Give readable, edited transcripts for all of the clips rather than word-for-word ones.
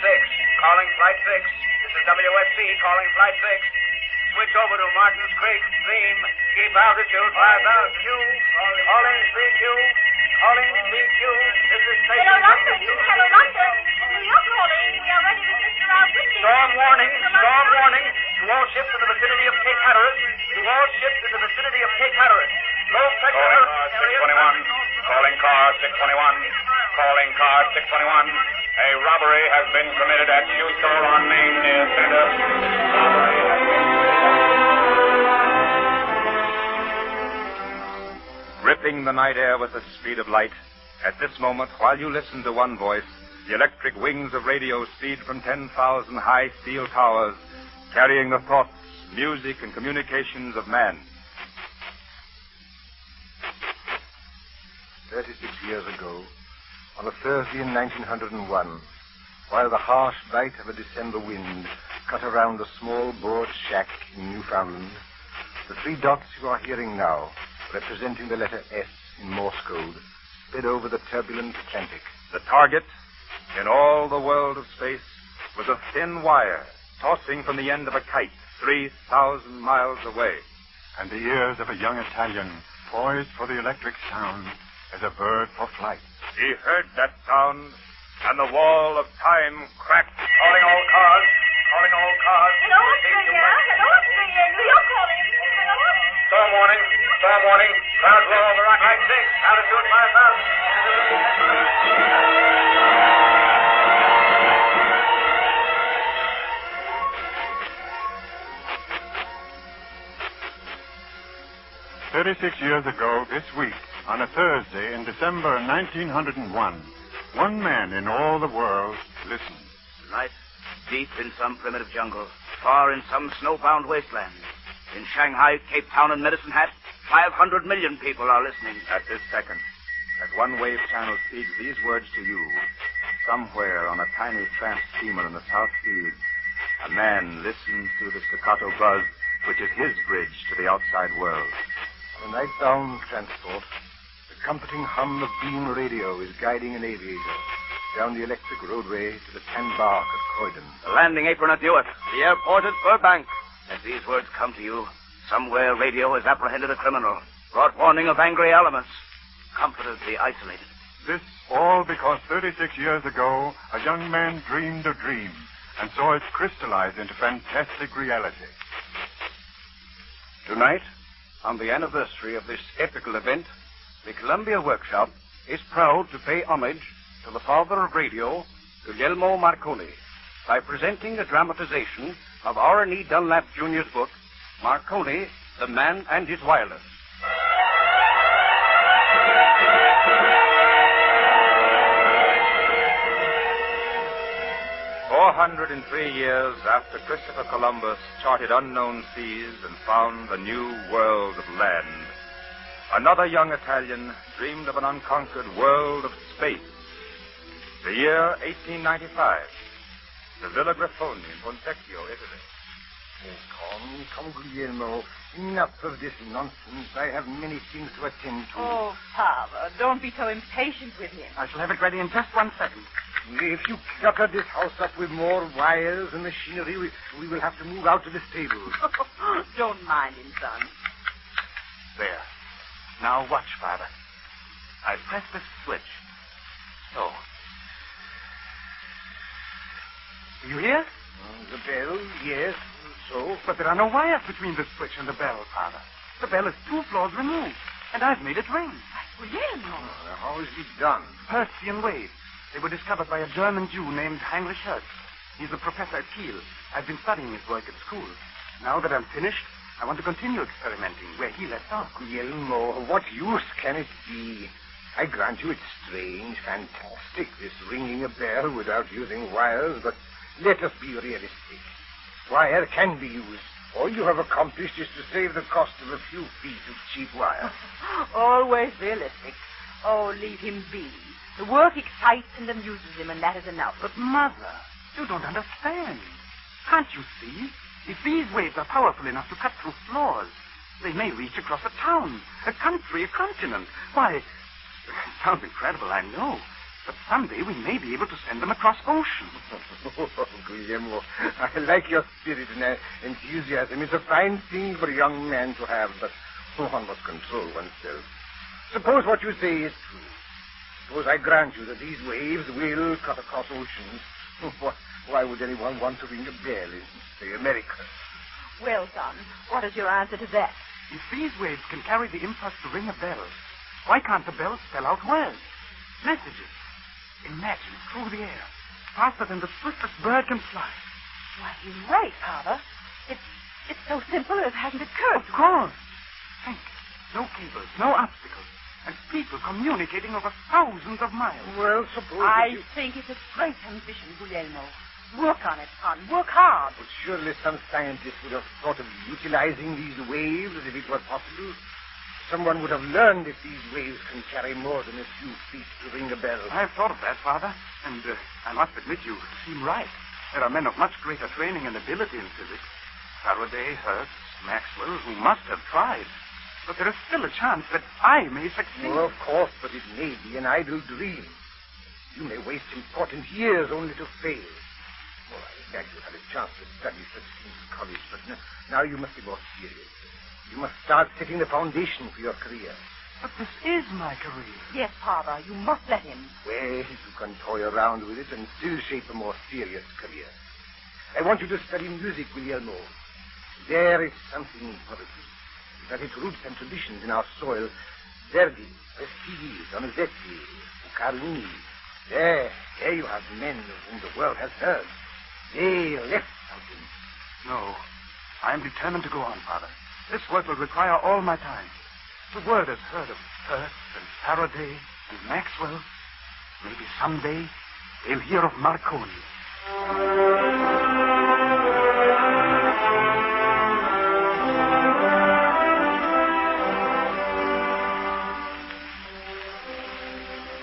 Calling Flight 6. This is WSC calling Flight 6. Switch over to Martin's Creek. Theme. Keep altitude 5,000. Calling 3Q. Calling 3Q. This is station. Hello, London. Hello, London. New York calling. We are ready with Mr. Albini. Storm warning. Storm warning. To all ships in the vicinity of Cape Hatteras. To all ships in the vicinity of Cape Hatteras. Low pressure. Calling car 621. Calling car 621. A robbery has been committed at Shoe Store on Main near Center. Robbery has been... Ripping the night air with the speed of light, at this moment, while you listen to one voice, the electric wings of radio speed from 10,000 high steel towers, carrying the thoughts, music, and communications of man. 36 years ago, on a Thursday in 1901, while the harsh bite of a December wind cut around a small board shack in Newfoundland, the three dots you are hearing now, representing the letter S in Morse code, sped over the turbulent Atlantic. The target, in all the world of space, was a thin wire tossing from the end of a kite 3,000 miles away. And the ears of a young Italian, poised for the electric sound as a bird for flight. He heard that sound, and the wall of time cracked. Calling all cars. Calling all cars. Hello, Australia. Hello, Australia. New York calling. Hello. Storm warning. Storm warning. Clouds low over Rock Light 6. Altitude 5,000. 36 years ago this week, on a Thursday in December 1901, one man in all the world listened. Tonight, deep in some primitive jungle, far in some snowbound wasteland, in Shanghai, Cape Town, and Medicine Hat, 500 million people are listening. At this second, as one wave channel speaks these words to you, somewhere on a tiny tramp steamer in the South Seas, a man listens to the staccato buzz, which is his bridge to the outside world. On a night-bound transport, the comforting hum of beam radio is guiding an aviator down the electric roadway to the tan bark at Croydon. The landing apron at Newark, the airport at Burbank. As these words come to you, somewhere radio has apprehended a criminal, brought warning of angry elements, comforted the isolated. This all because 36 years ago, a young man dreamed a dream and saw it crystallize into fantastic reality. Tonight, on the anniversary of this epical event, the Columbia Workshop is proud to pay homage to the father of radio, Guglielmo Marconi, by presenting a dramatization of R.N.E. Dunlap Jr.'s book, Marconi, the Man and His Wireless. "403 years after Christopher Columbus charted unknown seas and found a new world of land, another young Italian dreamed of an unconquered world of space. The year 1895. The Villa Grifoni in Pontecchio, Italy." Come, Guglielmo. Enough of this nonsense. I have many things to attend to. Oh, Father, don't be so impatient with him. I shall have it ready in just 1 second. If you clutter this house up with more wires and machinery, we will have to move out to the stables. Don't mind him, son. There. Now watch, Father. I press this switch. So. You hear? The bell, yes, so. But there are no wires between the switch and the bell, Father. The bell is 2 floors removed, and I've made it ring. Guglielmo. How is it done? Hertzian waves. They were discovered by a German Jew named Heinrich Hertz. He's a professor at Kiel. I've been studying his work at school. Now that I'm finished, I want to continue experimenting where he left off. Guglielmo, what use can it be? I grant you it's strange, fantastic, this ringing a bell without using wires, but let us be realistic. Wire can be used. All you have accomplished is to save the cost of a few feet of cheap wire. Always realistic. Oh, leave him be. The work excites and amuses him, and that is enough. But, Mother, you don't understand. Can't you see? If these waves are powerful enough to cut through floors, they may reach across a town, a country, a continent. Why, it sounds incredible, I know. But someday we may be able to send them across ocean. Oh, Guglielmo, I like your spirit and enthusiasm. It's a fine thing for a young man to have, but one must control oneself. Suppose what you say is true. Suppose I grant you that these waves will cut across oceans. Why would anyone want to ring a bell in, say, America? Well, son, what is your answer to that? If these waves can carry the impulse to ring a bell, why can't the bell spell out words, messages? Imagine, through the air, faster than the swiftest bird can fly. Why, you're right, Father. It's so simple it hasn't occurred. Of course. Think. No cables, no obstacles, and people communicating over thousands of miles. Well, suppose... I think it's a great ambition, Guglielmo. Work on it, son. Work hard. But surely some scientist would have thought of utilizing these waves as if it were possible. Someone would have learned if these waves can carry more than a few feet to ring a bell. I've thought of that, Father, and I must admit you seem right. There are men of much greater training and ability in physics. Faraday, Hertz, Maxwell, who must have tried. But there is still a chance that I may succeed. Well, of course, but it may be an idle dream. You may waste important years only to fail. Well, I'm glad you had a chance to study such things in college, but now you must be more serious. You must start setting the foundation for your career. But this is my career. Yes, Father, you must let him. Well, you can toy around with it and still shape a more serious career. I want you to study music, Guglielmo. There is something for it. It has its roots and traditions in our soil. Verdi, Prestigi, Donizetti, Buccarini. There you have men of whom the world has heard. They left something. No, I am determined to go on, Father. This work will require all my time. The world has heard of Hertz and Faraday and Maxwell. Maybe someday they'll hear of Marconi.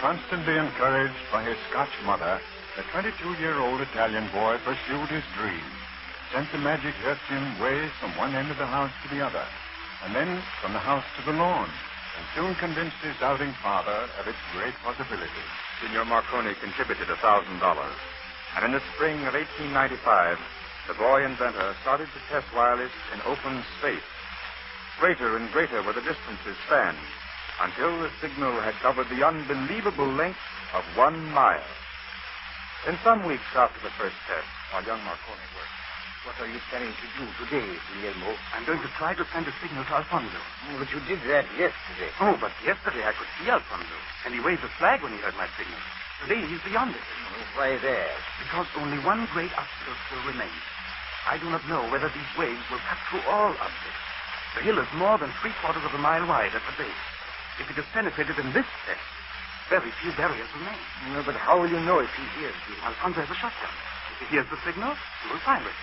Constantly encouraged by his Scotch mother, the 22-year-old Italian boy pursued his dream. Sent the magic Hertzian waves from one end of the house to the other, and then from the house to the lawn, and soon convinced his doubting father of its great possibilities. Signor Marconi contributed $1,000, and in the spring of 1895, the boy inventor started to test wireless in open space. Greater and greater were the distances spanned, until the signal had covered the unbelievable length of 1 mile. In some weeks after the first test, while young Marconi worked, What are you planning to do today, Guglielmo? I'm going to try to send a signal to Alfonso. But you did that yesterday. Oh, but yesterday I could see Alfonso, and he waved a flag when he heard my signal. Today he's beyond it. Why there? Because only one great obstacle still remains. I do not know whether these waves will cut through all objects. The hill is more than 3/4 of a mile wide at the base. If it is penetrated in this test, very few barriers remain. No, but how will you know if he hears you? Alfonso has a shotgun. If he hears the signal, he will fire it.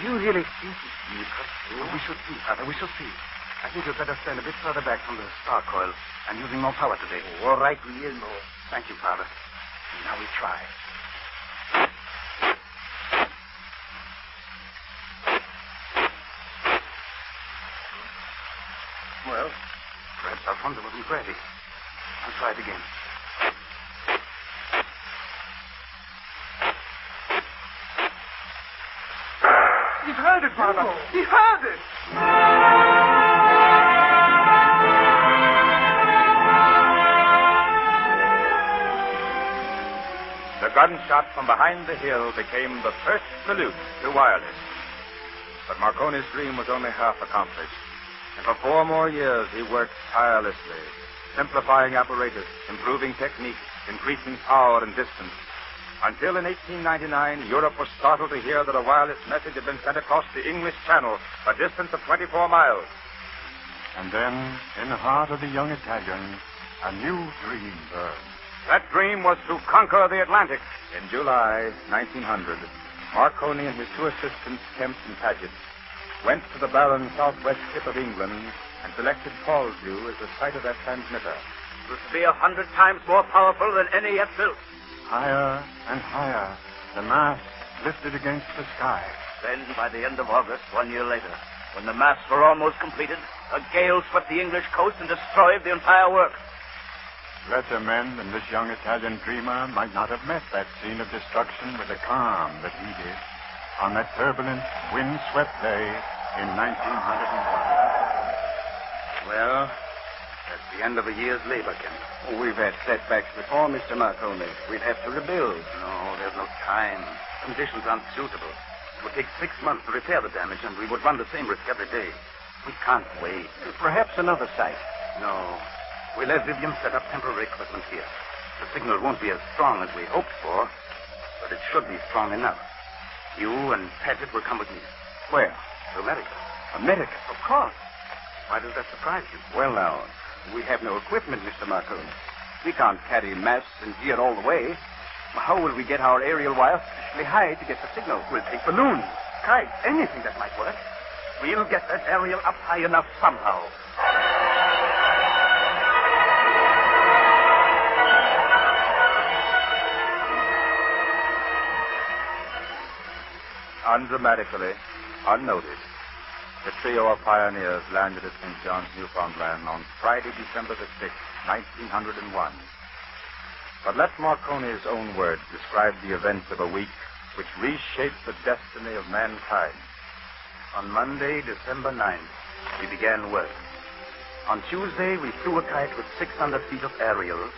You really think it will cut through? We shall see, Father. We shall see. I think you'd better stand a bit further back from the star coil. I'm using more power today. All right, Guglielmo. Thank you, Father. And now we try. Well? Perhaps Alfonso wasn't ready. I'll try it again. He heard it, Father. Oh. He heard it. The gunshot from behind the hill became the first salute to wireless. But Marconi's dream was only half accomplished. And for 4 more years, he worked tirelessly, simplifying apparatus, improving technique, increasing power and distance. Until in 1899, Europe was startled to hear that a wireless message had been sent across the English Channel, a distance of 24 miles. And then, in the heart of the young Italian, a new dream burned. That dream was to conquer the Atlantic. In July 1900, Marconi and his 2 assistants, Kemp and Paget, went to the barren southwest tip of England and selected Paulsview as the site of that transmitter. It was to be 100 times more powerful than any yet built. Higher and higher, the mast lifted against the sky. Then, by the end of August, 1 year later, when the masts were almost completed, a gale swept the English coast and destroyed the entire work. lesser men than this young Italian dreamer might not have met that scene of destruction with the calm that he did on that turbulent, wind-swept day in 1901. Well, that's the end of a year's labor camp. We've had setbacks before, Mr. Marconi. We'd have to rebuild. No, there's no time. Conditions aren't suitable. It would take 6 months to repair the damage, and we would run the same risk every day. We can't wait. Perhaps another site. No. We'll have Vivian set up temporary equipment here. The signal won't be as strong as we hoped for, but it should be strong enough. You and Paget will come with me. Where? To America. America, of course. Why does that surprise you? Well, now, we have no equipment, Mr. Marconi. We can't carry masts and gear all the way. How will we get our aerial wire sufficiently high to get the signal? We'll take balloons, kites, anything that might work. We'll get that aerial up high enough somehow. Undramatically, unnoticed, the trio of pioneers landed at St. John's, Newfoundland on Friday, December the 6th, 1901. But let Marconi's own words describe the events of a week which reshaped the destiny of mankind. On Monday, December 9th, we began work. On Tuesday, we flew a kite with 600 feet of aerial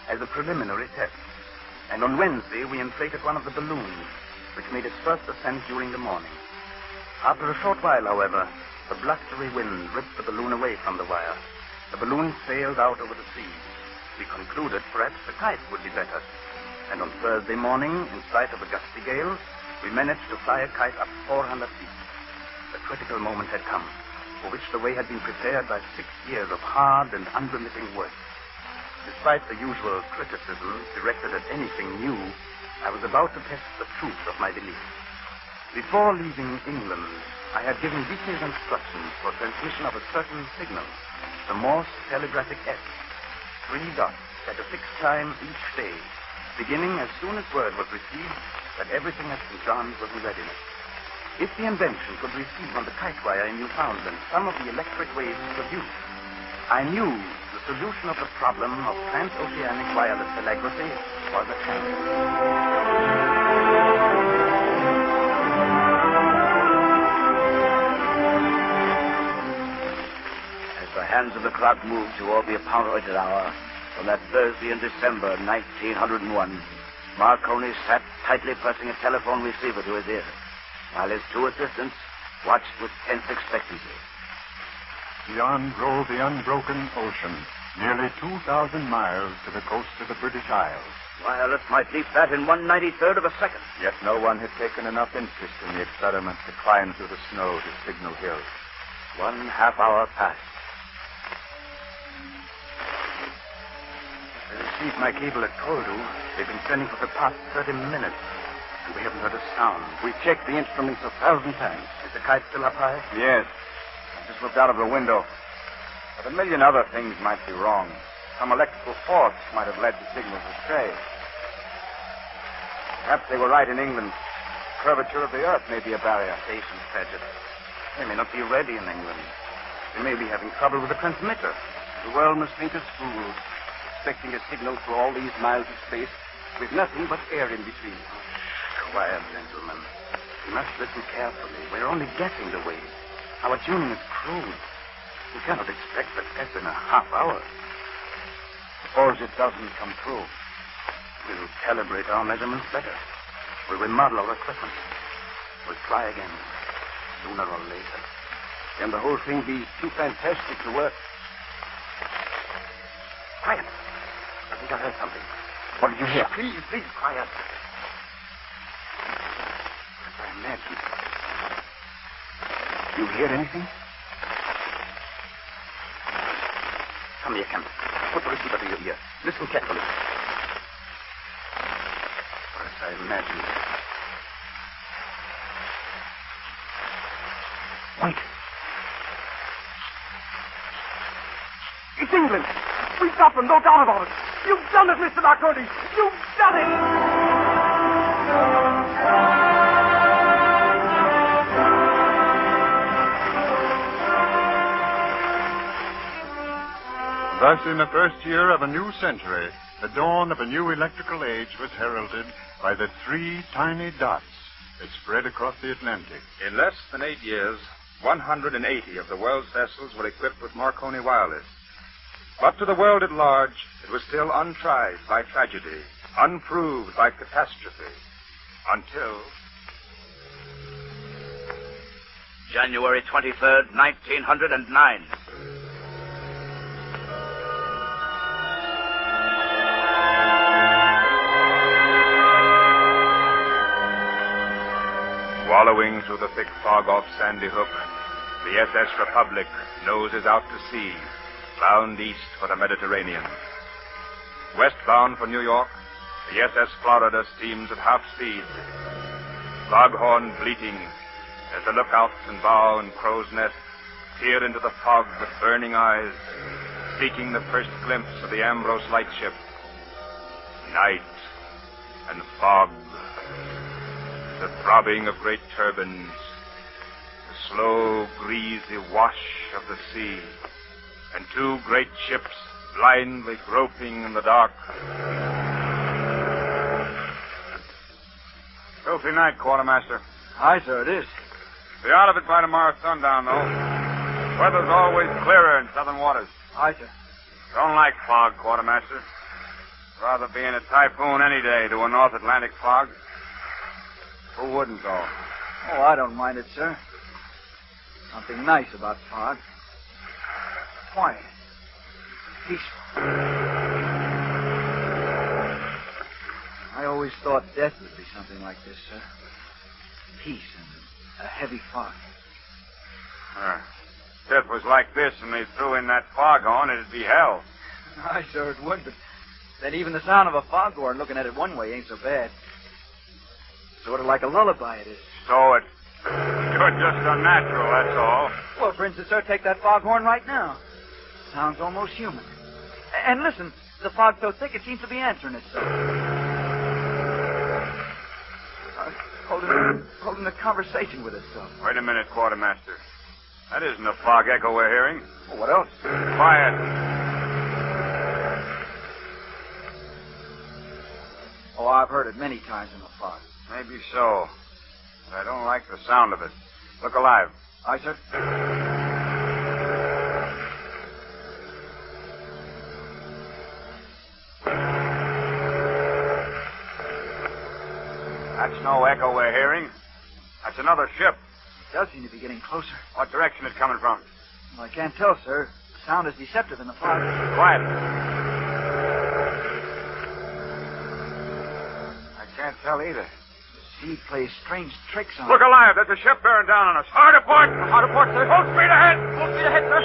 as a preliminary test. And on Wednesday, we inflated one of the balloons, which made its first ascent during the morning. After a short while, however, the blustery wind ripped the balloon away from the wire. The balloon sailed out over the sea. We concluded perhaps the kite would be better. And on Thursday morning, in spite of a gusty gale, we managed to fly a kite up 400 feet. The critical moment had come, for which the way had been prepared by 6 years of hard and unremitting work. Despite the usual criticism directed at anything new, I was about to test the truth of my belief. Before leaving England, I had given detailed instructions for transmission of a certain signal, the Morse telegraphic S. 3 dots at a fixed time each day, beginning as soon as word was received that everything at St. John's was in readiness. If the invention could receive on the kite wire in Newfoundland some of the electric waves produced, I knew the solution of the problem of transoceanic wireless telegraphy was at hand. As the hands of the clock moved toward the appointed hour on that Thursday in December 1901, Marconi sat tightly pressing a telephone receiver to his ear, while his 2 assistants watched with tense expectancy. Beyond rolled the unbroken ocean, nearly 2,000 miles to the coast of the British Isles. Wireless might leap that in 1/93rd of a second. Yet no one had taken enough interest in the experiment to climb through the snow to Signal Hill. 1/2 hour passed. I received my cable at Toldu. They've been sending for the past 30 minutes, and we haven't heard a sound. We checked the instruments 1,000 times. Is the kite still up high? Yes. I just looked out of the window. But a million other things might be wrong. Some electrical force might have led the signals astray. Perhaps they were right in England. Curvature of the earth may be a barrier. Patience, Paget. They may not be ready in England. They may be having trouble with the transmitter. The world must think us fools, expecting a signal through all these miles of space with nothing but air in between. Quiet, gentlemen. We must listen carefully. We're only guessing the way. Our tuning is crude. We cannot expect success in a half hour. Suppose it doesn't come true. We'll calibrate our measurements better. We'll remodel our equipment. We'll try again, sooner or later. Can the whole thing be too fantastic to work? Quiet. I think I heard something. What did you hear? Please, quiet. As I imagined. You hear anything? Come here, Kemp. Put the receiver to your ear. Listen carefully. As I imagined. Wait. It's England. We've got them, no doubt about it. You've done it, Mr. Marconi. You've done it. Thus, in the first year of a new century, the dawn of a new electrical age was heralded by the 3 tiny dots that spread across the Atlantic. In less than 8 years, 180 of the world's vessels were equipped with Marconi wireless. But to the world at large, it was still untried by tragedy, unproved by catastrophe, until... January 23rd, 1909. Wallowing through the thick fog off Sandy Hook, the SS Republic noses out to sea, bound east for the Mediterranean. Westbound for New York, the SS Florida steams at half speed, foghorn bleating as the lookouts and bow and crow's nest peer into the fog with burning eyes, seeking the first glimpse of the Ambrose lightship. Night and fog, the throbbing of great turbines, the slow, greasy wash of the sea, and 2 great ships blindly groping in the dark. Filthy night, Quartermaster. Aye, sir, it is. Be out of it by tomorrow sundown, though. Weather's always clearer in southern waters. Aye, sir. Don't like fog, Quartermaster. Rather be in a typhoon any day to a North Atlantic fog. Who wouldn't, though? Oh, I don't mind it, sir. Something nice about fog. Quiet. Peaceful. I always thought death would be something like this, sir. Peace and a heavy fog. If death was like this and they threw in that foghorn, it'd be hell. Aye, sir, it would, but then even the sound of a foghorn, looking at it one way, ain't so bad. Sort of like a lullaby it is. So it... You're just unnatural, that's all. Well, for instance, sir, take that foghorn right now. Sounds almost human. And listen, the fog's so thick it seems to be answering itself. Holding a conversation with itself. Wait a minute, Quartermaster. That isn't a fog echo we're hearing. Well, what else? Quiet. Oh, I've heard it many times in the fog. Maybe so. But I don't like the sound of it. Look alive. Aye, sir. That's no echo we're hearing. That's another ship. It does seem to be getting closer. What direction it's coming from? Well, I can't tell, sir. The sound is deceptive in the fog. Quiet. I can't tell either. The sea plays strange tricks on Look it. alive. There's a ship bearing down on us. Hard aport. Hard aport, sir. Full speed ahead. Full speed ahead, sir.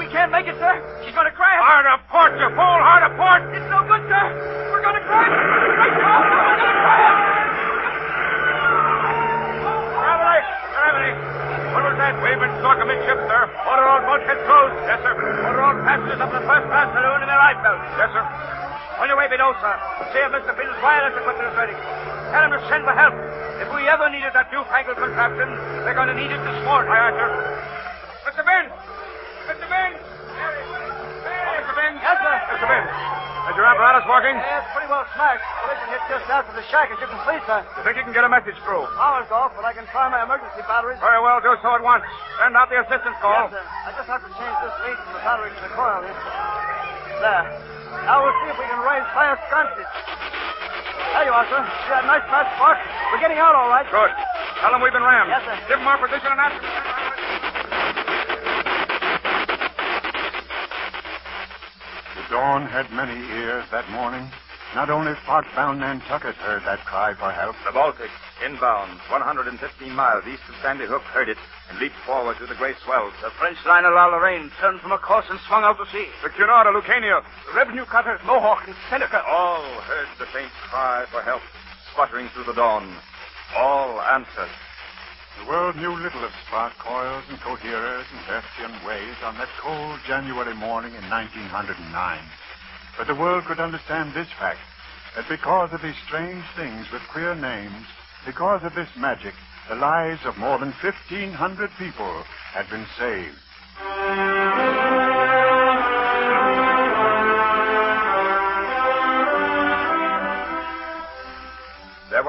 We can't make it, sir. She's going to crash. Hard aport, you fool. Hard aport. It's no good, sir. We're going to crash. Right now, we're going to crash. Gravity. What was that? We've been stuck amidship, sir. Order all bulkhead closed. Yes, sir. Order all passengers up the first class saloon in their lifebelts. Yes, sir. On your way below, sir. See if Mr. Finn's wireless equipment is ready. Tell him to send for help. If we ever needed that newfangled contraption, we're going to need it this morning. Aye, aye, sir. Mr. Finn! Mr. Finn! Mr. Finn! Yes, sir. Mr. Finn, is your apparatus working? Yeah, it's pretty well smashed. Collision hit just after the shack, as you can see, sir. You think you can get a message through? Power's off, but I can try my emergency batteries. Very well, do so at once. Send out the assistance call. Yes, sir. I just have to change this lead from the battery to the coil here. There. Now we'll see if we can raise fire sconces. There you are, sir. See that nice fast spark? We're getting out all right. Good. Tell them we've been rammed. Yes, sir. Give them our position and ask them. The dawn had many ears that morning. Not only fog-bound Nantucket heard that cry for help. The Baltic, inbound, 115 miles east of Sandy Hook, heard it and leaped forward through the great swells. The French liner La Lorraine turned from a course and swung out to sea. The Cunard, Lucania, the revenue cutters, Mohawk, and Seneca. All heard the faint cry for help, sputtering through the dawn. All answered. The world knew little of spark coils and coherers and Hertzian waves on that cold January morning in 1909. But the world could understand this fact, that because of these strange things with queer names, because of this magic, the lives of more than 1,500 people had been saved.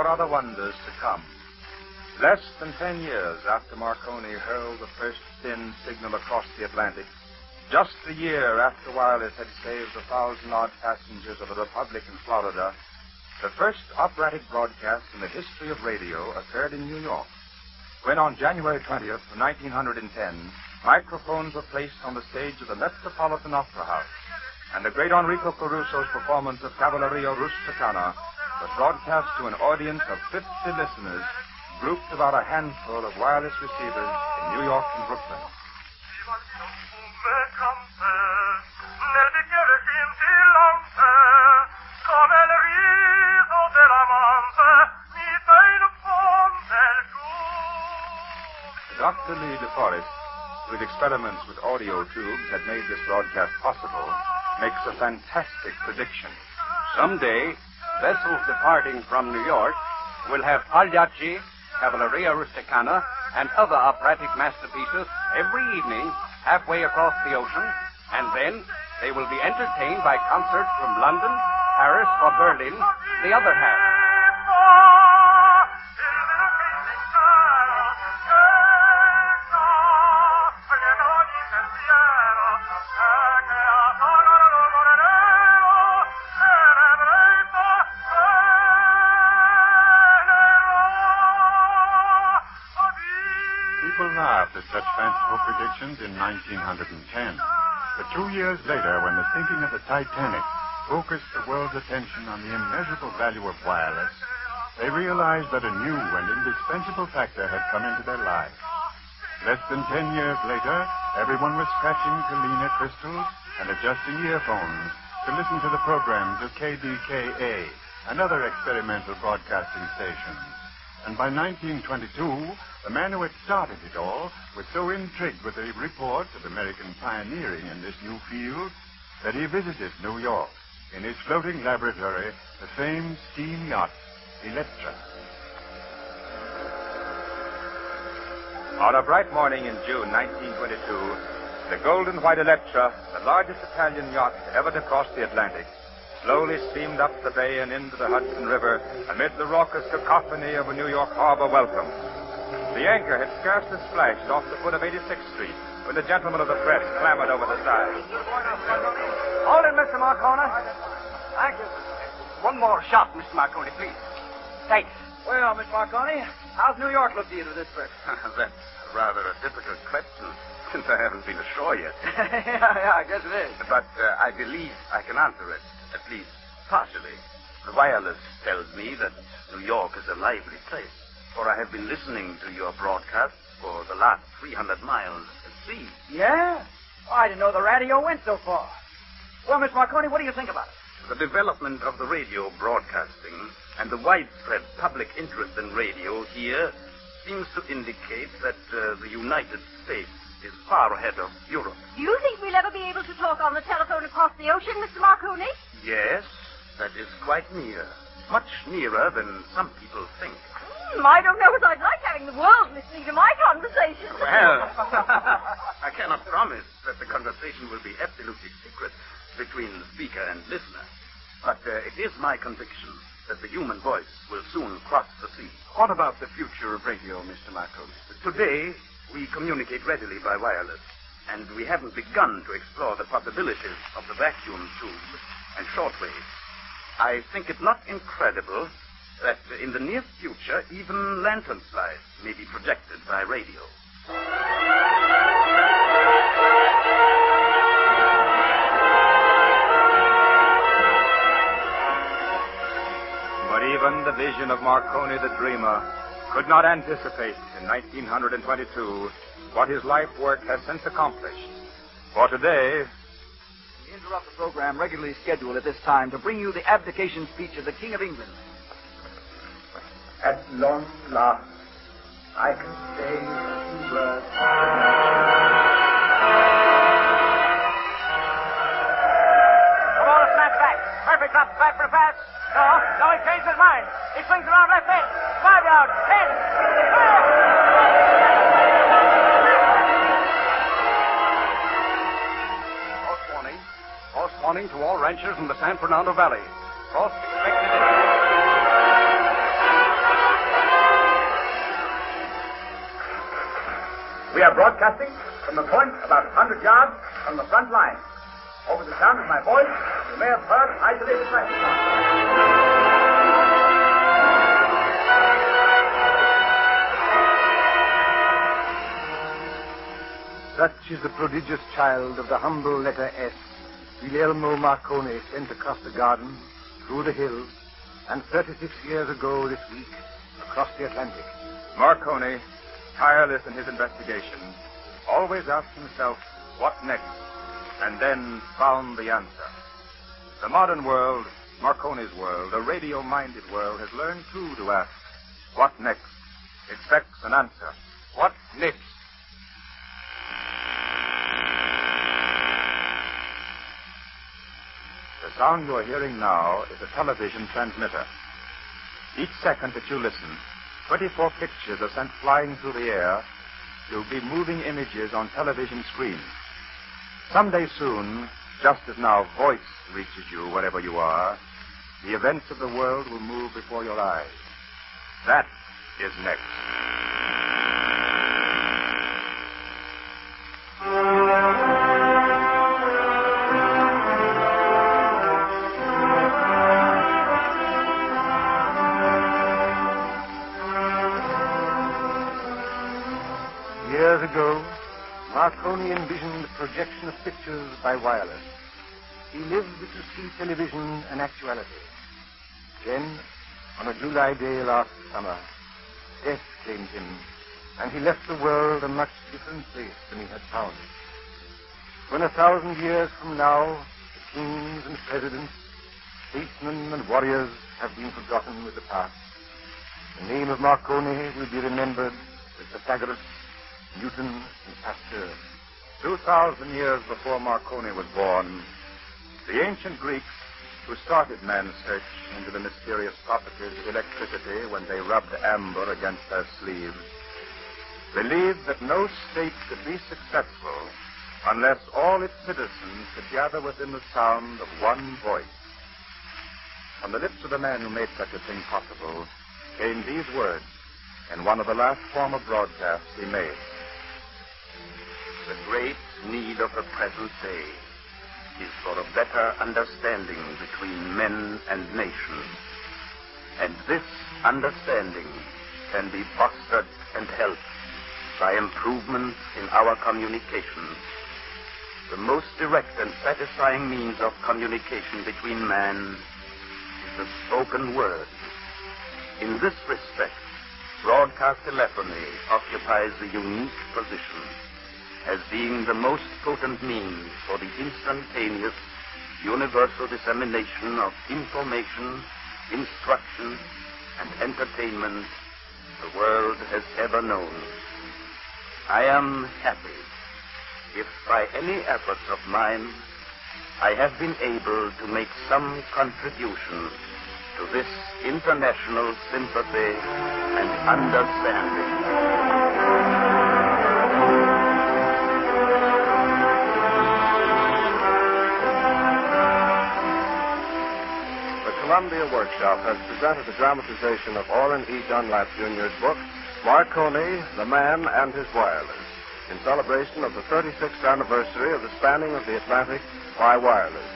for other wonders to come. Less than 10 years after Marconi hurled the first thin signal across the Atlantic, just a year after wireless had saved the 1,000-odd passengers of the Republic in Florida, the first operatic broadcast in the history of radio occurred in New York, when on January 20th, 1910, microphones were placed on the stage of the Metropolitan Opera House, and the great Enrico Caruso's performance of Cavalleria Rusticana was broadcast to an audience of 50 listeners grouped about a handful of wireless receivers in New York and Brooklyn. Dr. Lee DeForest, whose experiments with audio tubes had made this broadcast possible, makes a fantastic prediction. Someday, vessels departing from New York will have Pagliacci, Cavalleria Rusticana, and other operatic masterpieces every evening halfway across the ocean, and then they will be entertained by concerts from London, Paris, or Berlin, the other half. People laughed at such fanciful predictions in 1910. But 2 years later, when the sinking of the Titanic focused the world's attention on the immeasurable value of wireless, they realized that a new and indispensable factor had come into their lives. Less than 10 years later, everyone was scratching Galena crystals and adjusting earphones to listen to the programs of KDKA and other experimental broadcasting stations. And by 1922, the man who had started it all was so intrigued with the reports of American pioneering in this new field that he visited New York in his floating laboratory, the famed steam yacht, Electra. On a bright morning in June 1922, the golden white Electra, the largest Italian yacht ever to cross the Atlantic, slowly steamed up the bay and into the Hudson River amid the raucous cacophony of a New York harbor welcome. The anchor had scarcely splashed off the foot of 86th Street when the gentlemen of the press clambered over the side. Hold it, Mr. Marconi. Thank you. One more shot, Mr. Marconi, please. Thanks. Well, Miss Marconi, how's New York look to you to this trip? That's rather a difficult question, since I haven't been ashore yet. yeah, I guess it is. But I believe I can answer it, at least partially. The wireless tells me that New York is a lively place, for I have been listening to your broadcasts for the last 300 miles at sea. Yeah? Oh, I didn't know the radio went so far. Well, Miss Marconi, what do you think about it? The development of the radio broadcasting and the widespread public interest in radio here seems to indicate that the United States is far ahead of Europe. Do you think we'll ever be able to talk on the telephone across the ocean, Mr. Marconi? Yes, that is quite near. Much nearer than some people think. I don't know as I'd like having the world listening to my conversation. Well, I cannot promise that the conversation will be absolutely secret between the speaker and listener. But it is my conviction that the human voice will soon cross the sea. What about the future of radio, Mr. Marconi? Today, we communicate readily by wireless, and we haven't begun to explore the possibilities of the vacuum tube and shortwave. I think it not incredible that in the near future, even lantern slides may be projected by radio. But even the vision of Marconi the dreamer could not anticipate in 1922 what his life work has since accomplished. For today, We interrupt the program regularly scheduled at this time to bring you the abdication speech of the King of England. At long last, I can say a few words. Come on, snap back. Perfect up, back for a pass. No, he changed his mind. He swings around left end. 5 yards, 10. False warning to all ranchers in the San Fernando Valley. Frost expected in... broadcasting from the point about 100 yards from the front line. Over the sound of my voice, you may have heard isolated flashes. Such is the prodigious child of the humble letter S, Guglielmo Marconi, sent across the garden, through the hills, and 36 years ago this week, across the Atlantic. Marconi, tireless in his investigation, always asked himself, what next? And then found the answer. The modern world, Marconi's world, a radio-minded world, has learned, too, to ask, what next? Expects an answer. What next? The sound you are hearing now is a television transmitter. Each second that you listen, 24 pictures are sent flying through the air to be moving images on television screens. Someday soon, just as now voice reaches you wherever you are, the events of the world will move before your eyes. That is next. Years ago, Marconi envisioned the projection of pictures by wireless. He lived to see television an actuality. Then, on a July day last summer, death claimed him, and he left the world a much different place than he had found it. When 1,000 years from now, the kings and presidents, statesmen and warriors have been forgotten with the past, the name of Marconi will be remembered with Pythagoras, Newton, and Pasteur. 2,000 years before Marconi was born, the ancient Greeks, who started man's search into the mysterious properties of electricity when they rubbed amber against their sleeves, believed that no state could be successful unless all its citizens could gather within the sound of one voice. From the lips of the man who made such a thing possible came these words in one of the last form of broadcasts he made. The great need of the present day is for a better understanding between men and nations. And this understanding can be fostered and helped by improvements in our communications. The most direct and satisfying means of communication between man is the spoken word. In this respect, broadcast telephony occupies the unique position as being the most potent means for the instantaneous, universal dissemination of information, instruction, and entertainment the world has ever known. I am happy if by any efforts of mine I have been able to make some contribution to this international sympathy and understanding. Columbia Workshop has presented a dramatization of Orrin E. Dunlap Jr.'s book, Marconi, the Man and His Wireless, in celebration of the 36th anniversary of the spanning of the Atlantic by wireless.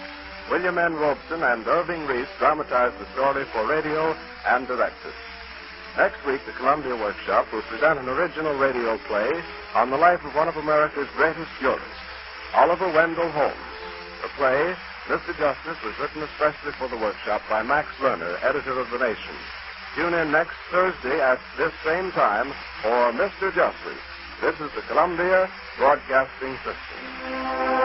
William N. Robeson and Irving Reese dramatized the story for radio and directed. Next week, the Columbia Workshop will present an original radio play on the life of one of America's greatest jurists, Oliver Wendell Holmes. The play, Mr. Justice, was written especially for the workshop by Max Lerner, editor of The Nation. Tune in next Thursday at this same time for Mr. Justice. This is the Columbia Broadcasting System.